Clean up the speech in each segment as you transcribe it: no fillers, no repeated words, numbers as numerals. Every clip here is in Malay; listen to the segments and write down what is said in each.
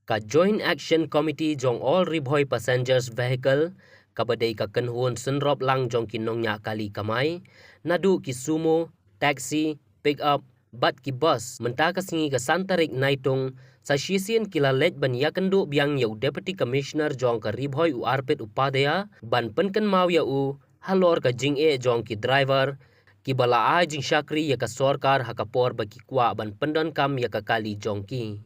Ka Joint Action Committee jong all ribhoi passengers vehicle kabadai ka kenhun senrop lang jong kinongnya kali kamai nadu ki sumo taxi pick up bat ki bus menta ka singi ka santarik naitung sa shisien kila lej ban yakendu biang yau deputy commissioner jong ka ribhoi u arpit upadaya ban penken mau ya u halor ka jing e jong ki driver ki bala ai jing syakri ya ka sorkar hakapor baki kwa ban pendon kam ya ka kali jong ki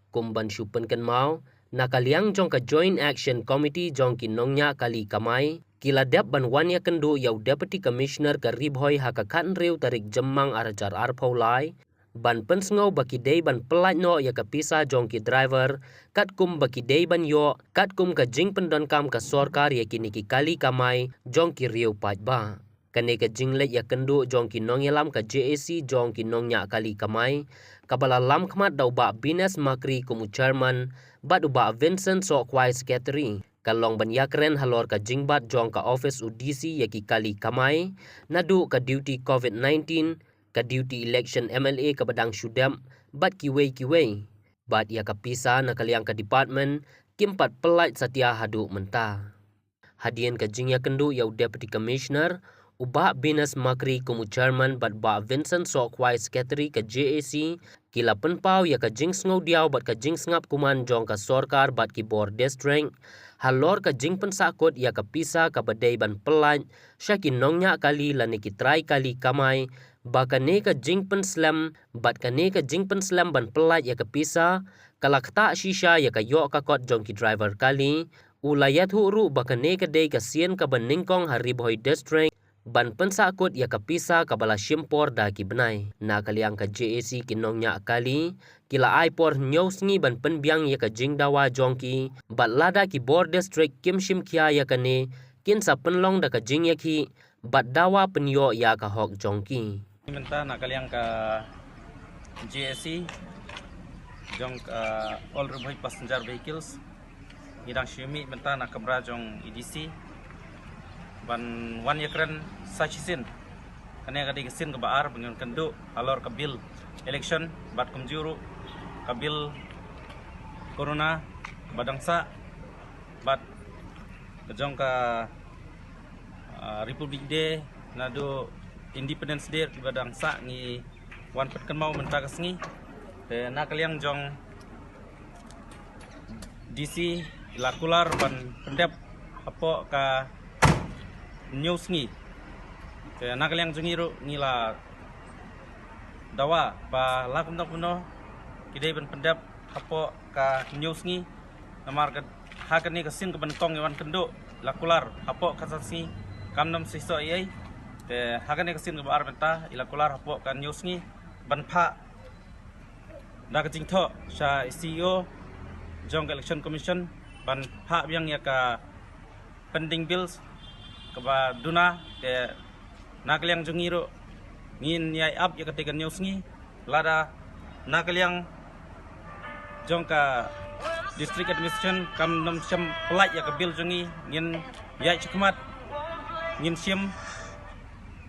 kumban syupen kan mau nakaliang jong ka Joint Action Committee jong ki nongnya kali kamai kila dep ban wan ya kendu yau deputy commissioner ka ribhoi hakakan reu tarik jemang arajar arpaulai ban pensngau baki day ban pelat no ya ka pisa jong ki driver kat kum baki day ban yo kat kum ka jing pendon kam ka sorkar ya kini ki kali kamai jong ki riu paj ba kane ka jinglet ya kendu jong ki nong yalam ka JAC jong ki nongnya kali kamai kabala lam khmat dau ba Bines Makri kumu chairman bat uba Vincent Sokwai secretary kalong ban yakren halor ka jingbat jong ka office UDC ya ki kali kamai nadu ka duty COVID-19 ka duty election MLA ka badang syudam bat kiwei bat ya ka pisa nakaliang ka department kimpat pelait satia hadu menta hadian ka jing ya kendu yau deputy commissioner uba Bines Makri kumu chairman bat ba Vincent Sokwai secretary ka JAC kila penpau ya ka jing ngau diau bat ka jing ngap kuman jong ka sorkar bat ki board district halor ka jing pensakut ya ka pisa ka badai ban pelan syakin nongnya kali lani ki try kali kamai bakane ka jing penslam bat kane ka jing penslam ban pelat ya ka pisa kalak ta shisha ya ka yo ka kot jong ki driver kali ulayat huru bakane ka dei ka sien ka ban ningkong haribhoi district ban pensakut ya ka pisa kabala shimpor da ki benai na kaliang ka JAC kinongnya kali kila ai por nyousngi ban penbiang ya ka jingdawa jongki bat lada ki board district kimshim kya ya kane kin sa penlong da ka jing ya ki bat dawa penyo ya ka hok jongki minta na kaliang ka JAC jong all ribhoi passenger vehicles idang shimi minta na kamra jong EDC ban wan yakran sachisin kane kadi kesin ke baar bengun kendu alor ke bil election bat kumjuru ke bil corona badangsa bat kejong ka Republic Day nadu Independence Day badangsa ni wan petken mau menta kesngi te nakaliang jong DC lakular ban pendep apo ka news ngi ke nakaliang jungiru ngila dawa pa lakum tak puno kidai ban pendap apo ka news ngi namar ka hakan ni kesin ke bentong yawan kenduk lakular apo kasasi kamnam siso ai te hakan ni kesin ke bar benta ilakular apo ka news ngi ban pha da ka jingtho sha CEO jong election commission ban pha biang ya ka pending bills kaba duna te nakaliang jungiru ngin yai up ya ketika news ngi lada nakaliang jongka district administration kam nom syam pelaj ya ke bil jungi ngin yai chukmat ngin syam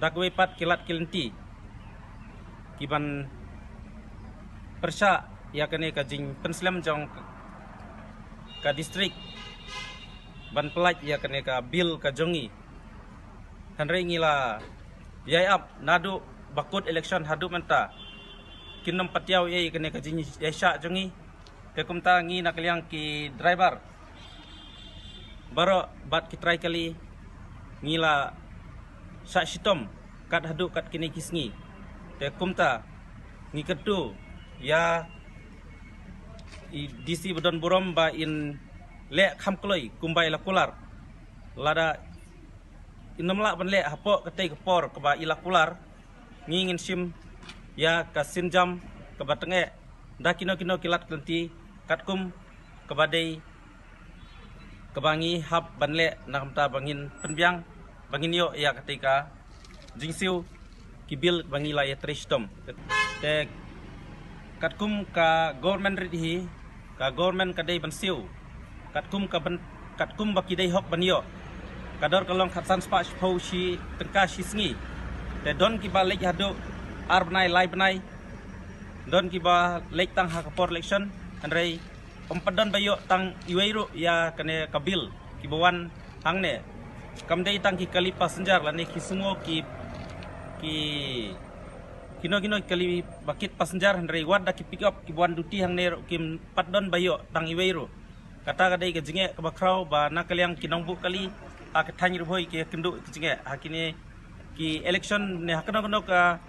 dakwe pat kilat kilenti kiban persya ya kene ka jing penslam jong ka district ban pelaj ya kene ka bil ka jongi hanre ngila yai up nadu bakut election hadu menta kinom patiau yai kene ka jing yai sha jongi te kumta ngi nakaliang ki driver baro bat ki try kali ngila sha shitom kat hadu kat kini kisngi te kumta ngi kedu ya DC bodon burom ba in le kham kloi kumbai lakular lada inamla ban le hapo ketai kepor keba ilakular ngingin sim ya kasinjam keba tenge da kino kilat klenti katkum kebadai kebangi hab ban le nakamta bangin penbiang bangin yo ya ketika jingsiu kibil bangi la ya tristom te katkum ka government ridhi ka government kadai bansiu katkum baki dai hok banyo kador kalong khatsan spa shpo shi tengka shi sngi te don ki ba lek hado ar banai lai banai don ki ba lek tang ha kapor election andrei Padan bayo tang iwairu ya kane kabil kibawan hangne kamdei tang ki kali passenger lane ki sumo ki kino kali bakit passenger handre wad ki pick up kibawan duty hangne kim padan bayo tang iwairu kata kadai ke jinge ke bakrau ba nakaliang kinongbu kali ak thany ruboi ke kendu jinge hakini ki election ne hakano ka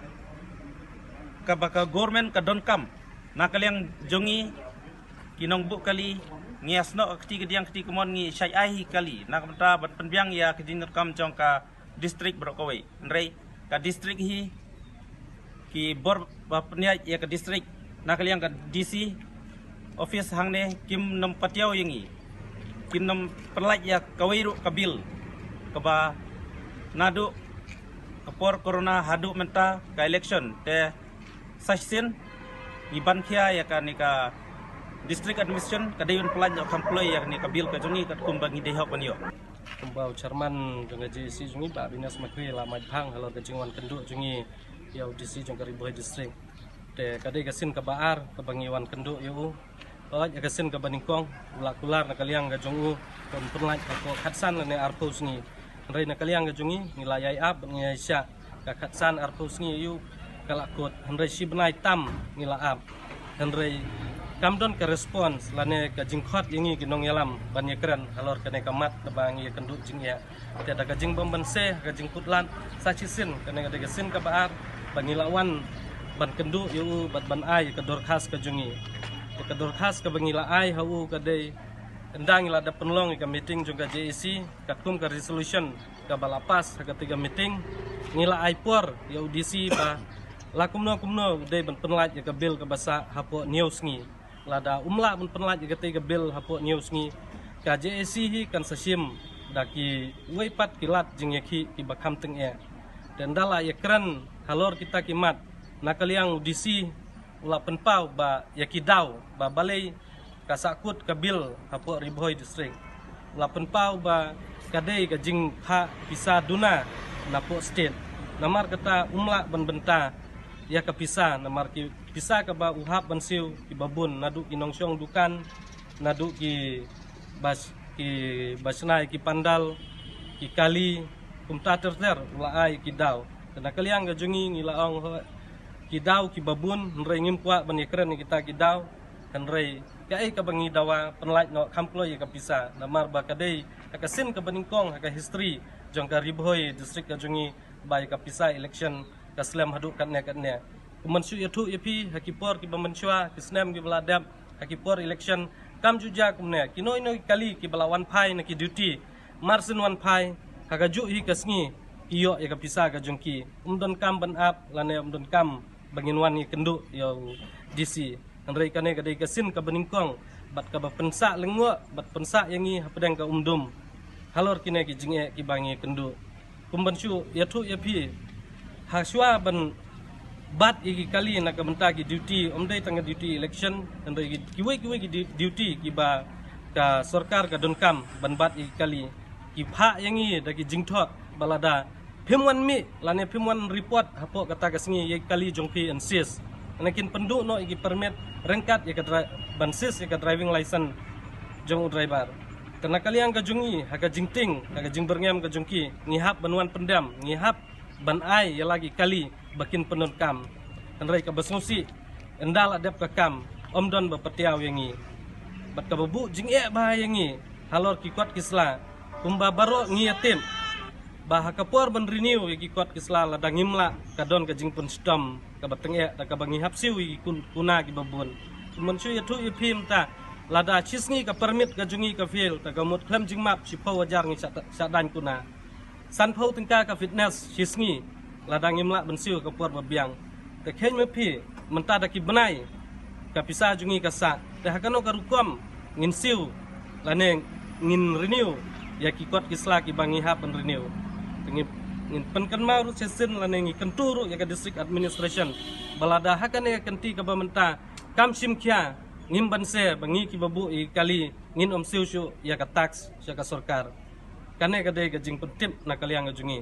baka government ka don kam nakaliang jongi kinongbu kali ngiasno keti kediang keti kumon ngi syai ai kali nak menta bat penbiang ya kedin kam jong ka district Brokawai ndrei ka district hi ki bor ba penya ya ka district nakaliang ka DC office hangne kim nom patiau yangi kim nom perlaj ya kawairu kabil kaba nadu kapor corona hadu menta ka election te session iban kia ya ka ni ka district administration kadayun pelan jo kamploi yakni kabil ka jongi kat kumbangi dehok banyo kumbau chairman jong GC jongi ba binas makri la mai phang halor ka jingwan kendu jongi yau DC jong kari boy district te kadai kasin ka baar ka bangiwan kendu yu oj kasin ka baningkong ulak kular na kaliang ka jongu kon penlaj ko khatsan ne arpus ni rei na kaliang ka jongi nilayai ap ngi sya ka khatsan arpus ni yu kalakot handai si benai tam ngila ap handai kamdon ke respons lane ka jingkhot yangi kinong yalam banye keren halor kene kamat kebangi kenduk jing ya tiada ka jing bombense ka jing putlan sachisin kene ka sin ka baar bangi lawan ban kenduk yu bat ban ai ka dorkhas ka jungi ka dorkhas ka bangi la ai hau ka dei endang ila da penlong ka meeting juga JEC ka kum ka resolution ka balapas ka tiga meeting ngila ai por yu DC ba lakumno dei ban penlaj ka bil ka basa hapo news ngi lada umla mun penlaj ketiga bil hapo news ngi ka JEC hi kan sasim daki weipat kilat jing yaki ki bakam teng e dan dala ya keren halor kita kimat nakaliang DC ula penpau ba yaki daw ba balai ka sakut ka bil hapo Riboy district ula penpau ba kadai ka jing pha pisa duna napo state namar kata umla ban benta ya kapisa namar ki pisa ka ba uhap bansiu ki babun nadu ki nongsyong dukan nadu ki basnai ki pandal ki kali kumta terter ulai ki daw kana kaliang ga jungi ngilaong ki daw ki babun nrei ngim kwa ban ikren kita ki daw nrei kai ka bangi dawa penlaj no kamplo ya kapisa namar ba kadai ka sin ka baningkong ka history jong ka Riboy district ka jungi bai kapisa election kaslam hadu katne kumansu yatu yapi hakipor ki bamansua kisnam ki baladap hakipor election kam juja kumne kinoi kali ki balawan phai na ki duty marsin wan phai kagaju hi kasngi iyo ya kapisa ka jongki umdon kam ban ap lane umdon kam banginwan ni kendu yo DC andrei kane kadai kasin ka baningkong bat ka pensa lengwa bat pensa yangi hapedang ka umdum halor kine ki jinge ki bangi kendu kumbansu yatu yapi haswa ban bat iki kali nak benta ki duty omdai tanga duty election andai kiwai ki duty ki ba ka sarkar ka donkam ban bat iki kali ki pha yangi daki jingthot balada phimwan mi lane phimwan report hapo kata kasngi ye kali jongpi ansis anakin pendu no iki permit rengkat ye ka bansis ye ka driving license jong driver karena kaliang ka jungi haga jingting haga jingberngam ka jongki ngihap banwan pendam ngihap ban ai ya lagi kali bakin penun kam andrai ka basnusi endal adap ka kam omdon bapatiaw yangi bat ka babu jing e ba yangi halor ki kot kisla kumba baro ngi yatim bah kapor ban renew ki kot kisla ladang imla kadon ka jing pun stom ka bateng e ka bangi hapsiu kuna ki babun kumansu yatu ipim ta lada chisngi ka permit ka jungi ka fil ta ka mut klam jing map sipo wajar ngi sadan kuna san phau tengka ka fitness chisngi ladang imla bensiu ka por babiang te khen me phi menta da ki benai ka pisa jungi ka sa te hakano ka rukom ngin siu lane ngin renew ya ki kot kisla ki bangi ha pen renew ngin pen kan mau sesin lane ngi kenturu ya ka district administration balada hakane kenti ka bamenta kam sim kya ngim banse bangi ki babu i kali ngin om siu syu ya ka tax ya ka sarkar kane ka de ga jing pentip na kaliang jungi